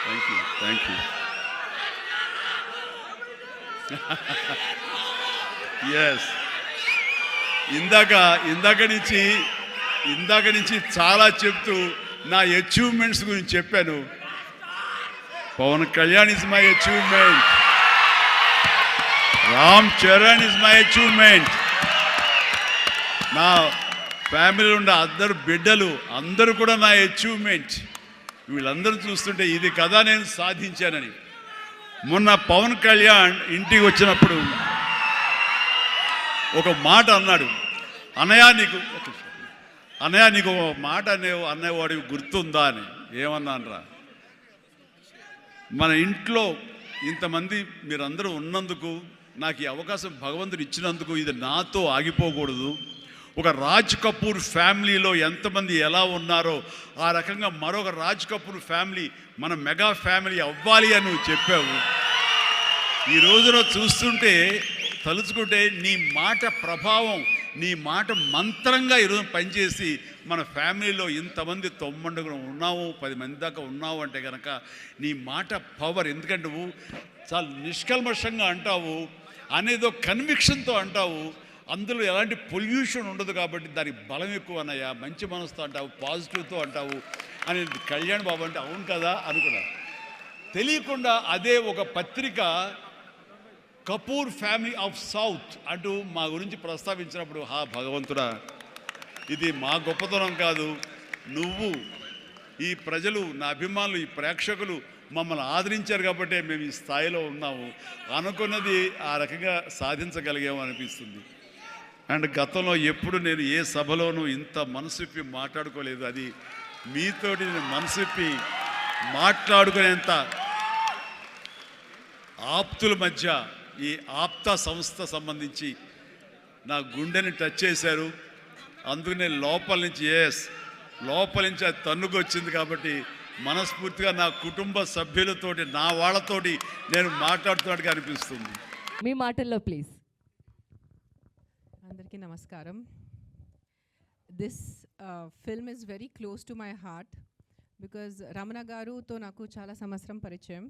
Thank you. Yes, ఇందాక నుంచి చాలా చెప్తూ నా అచీవ్మెంట్స్ గురించి చెప్పాను. Pawan Kalyan is my achievement, Ram Charan is my achievement, నా ఫ్యామిలీలో ఉన్న అందరు బిడ్డలు అందరూ కూడా నా అచీవ్మెంట్. వీళ్ళందరూ చూస్తుంటే ఇది కదా నేను సాధించానని. మొన్న పవన్ కళ్యాణ్ ఇంటికి వచ్చినప్పుడు ఒక మాట అన్నాడు, అన్నయ్య నీకు ఒక మాట అనేవాడికి గుర్తుందా అని. ఏమన్నానరా, మన ఇంట్లో ఇంతమంది మీరందరూ ఉన్నందుకు, నాకు ఈ అవకాశం భగవంతుడు ఇచ్చినందుకు ఇది నాతో ఆగిపోకూడదు. ఒక రాజ్ కపూర్ ఫ్యామిలీలో ఎంతమంది ఎలా ఉన్నారో ఆ రకంగా మరొక రాజ్ కపూర్ ఫ్యామిలీ మన మెగా ఫ్యామిలీ అవ్వాలి అని నువ్వు చెప్పావు. ఈ రోజున చూస్తుంటే తలుచుకుంటే నీ మాట ప్రభావం, నీ మాట మంత్రంగా ఈరోజు పనిచేసి మన ఫ్యామిలీలో ఇంతమంది 90 ఉన్నావు, 10 మంది దాకా ఉన్నావు అంటే కనుక నీ మాట పవర్. ఎందుకంటే నువ్వు చాలా నిష్కల్మషంగా అంటావు, అనేదో కన్విక్షన్తో అంటావు, అందులో ఎలాంటి పొల్యూషన్ ఉండదు కాబట్టి దానికి బలం ఎక్కువ అన్నయ్య. మంచి మనసుతో అంటావు, పాజిటివ్తో అంటావు అని కళ్యాణ్ బాబు అంటే అవును కదా అనుకున్నా. తెలియకుండా అదే ఒక పత్రిక కపూర్ ఫ్యామిలీ ఆఫ్ సౌత్ అంటూ మా గురించి ప్రస్తావించినప్పుడు, భగవంతుడా, ఇది మా గొప్పతనం కాదు, నువ్వు ఈ ప్రజలు, నా అభిమానులు, ఈ ప్రేక్షకులు మమ్మల్ని ఆదరించారు కాబట్టి మేము ఈ స్థాయిలో ఉన్నాము. అనుకున్నది ఆ రకంగా సాధించగలిగాము అనిపిస్తుంది. అండ్ గతంలో ఎప్పుడు నేను ఏ సభలోనూ ఇంత మనసిప్పి మాట్లాడుకోలేదు. అది మీతోటి నేను మనసిప్పి మాట్లాడుకునేంత ఆప్తుల మధ్య ఈ ఆప్త సంస్థ సంబంధించి నా గుండెని టచ్ చేశారు. అందుకు నేను లోపల నుంచి అది తన్నుకు వచ్చింది కాబట్టి మనస్ఫూర్తిగా నా కుటుంబ సభ్యులతోటి, నా వాళ్ళతోటి నేను మాట్లాడుతున్నట్టుగా అనిపిస్తుంది. మీ మాటల్లో ప్లీజ్. అందరికీ నమస్కారం. This film is very close to my heart because Ramana గారుతో నాకు చాలా సంవత్సరం పరిచయం.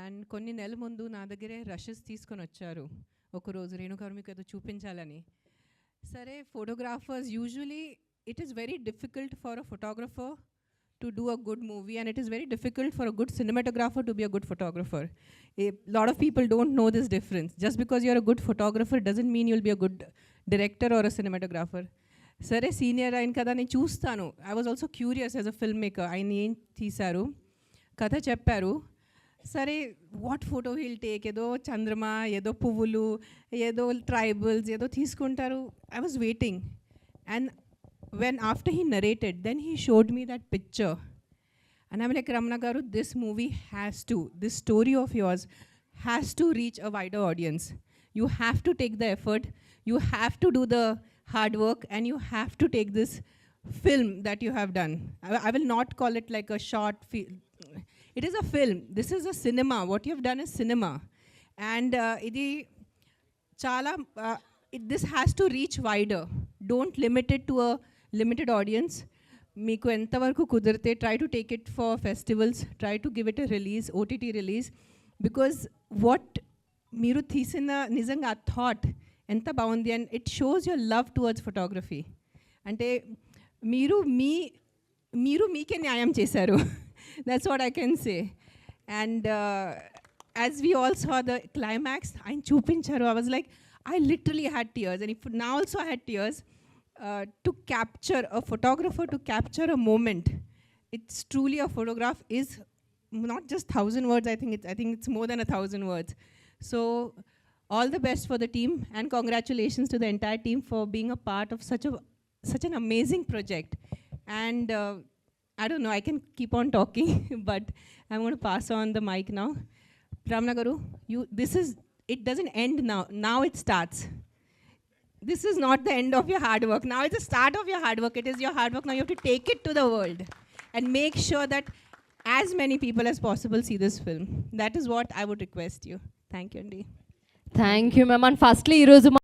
అండ్ కొన్ని నెలల ముందు నా దగ్గరే రషెస్ తీసుకొని వచ్చారు. ఒకరోజు రేణుగారు మీకు ఏదో చూపించాలని. సరే, photographers usually it is very difficult for a photographer to do a good movie, and it is very difficult for a good cinematographer to be a good photographer. A lot of people don't know this difference. Just because you're a good photographer doesn't mean you'll be a good director or a cinematographer. Sare senior ayin kada నేను చూస్తాను. I was also curious as a filmmaker. ఆయన ఏం తీశారు, కథ చెప్పారు. సరే, what photo he'll take, ఏదో చంద్రమా, ఏదో పువ్వులు, ఏదో ట్రైబల్స్, ఏదో తీసుకుంటారు. I was waiting, and when after he narrated, then he showed me that picture, and I'm like, Ramana garu, this movie this story of yours has to reach a wider audience. You have to take the effort, you have to do the hard work, and you have to take this film that you have done. I will not call it like a short it is a film. This is a cinema. What you have done is cinema, and idi chala this has to reach wider. Don't limit it to a limited audience. మీకు ఎంతవరకు కుదిరితే try to take it for festivals, try to give it a release, OTT release, because what మీరు తీసిన నిజంగా ఆ thought ఎంత బాగుంది, and it shows your love towards photography. అంటే మీరు మీకే న్యాయం చేశారు. That's what I can say. And as we all saw the climax, ఆయన చూపించారు. I was like, I literally had tears, and if now also I had tears. To capture a photographer, to capture a moment, it's truly a photograph is not just 1,000 words. I think it's more than 1,000 words. So all the best for the team, and congratulations to the entire team for being a part of such an amazing project. And I don't know, I can keep on talking but I'm going to pass on the mic now. Ramana garu, it doesn't end now it starts. This is not the end of your hard work. Now it's the start of your hard work. It is your hard work. Now you have to take it to the world and make sure that as many people as possible see this film. That is what I would request you. Thank you, Andy. Thank you, ma'am. And firstly,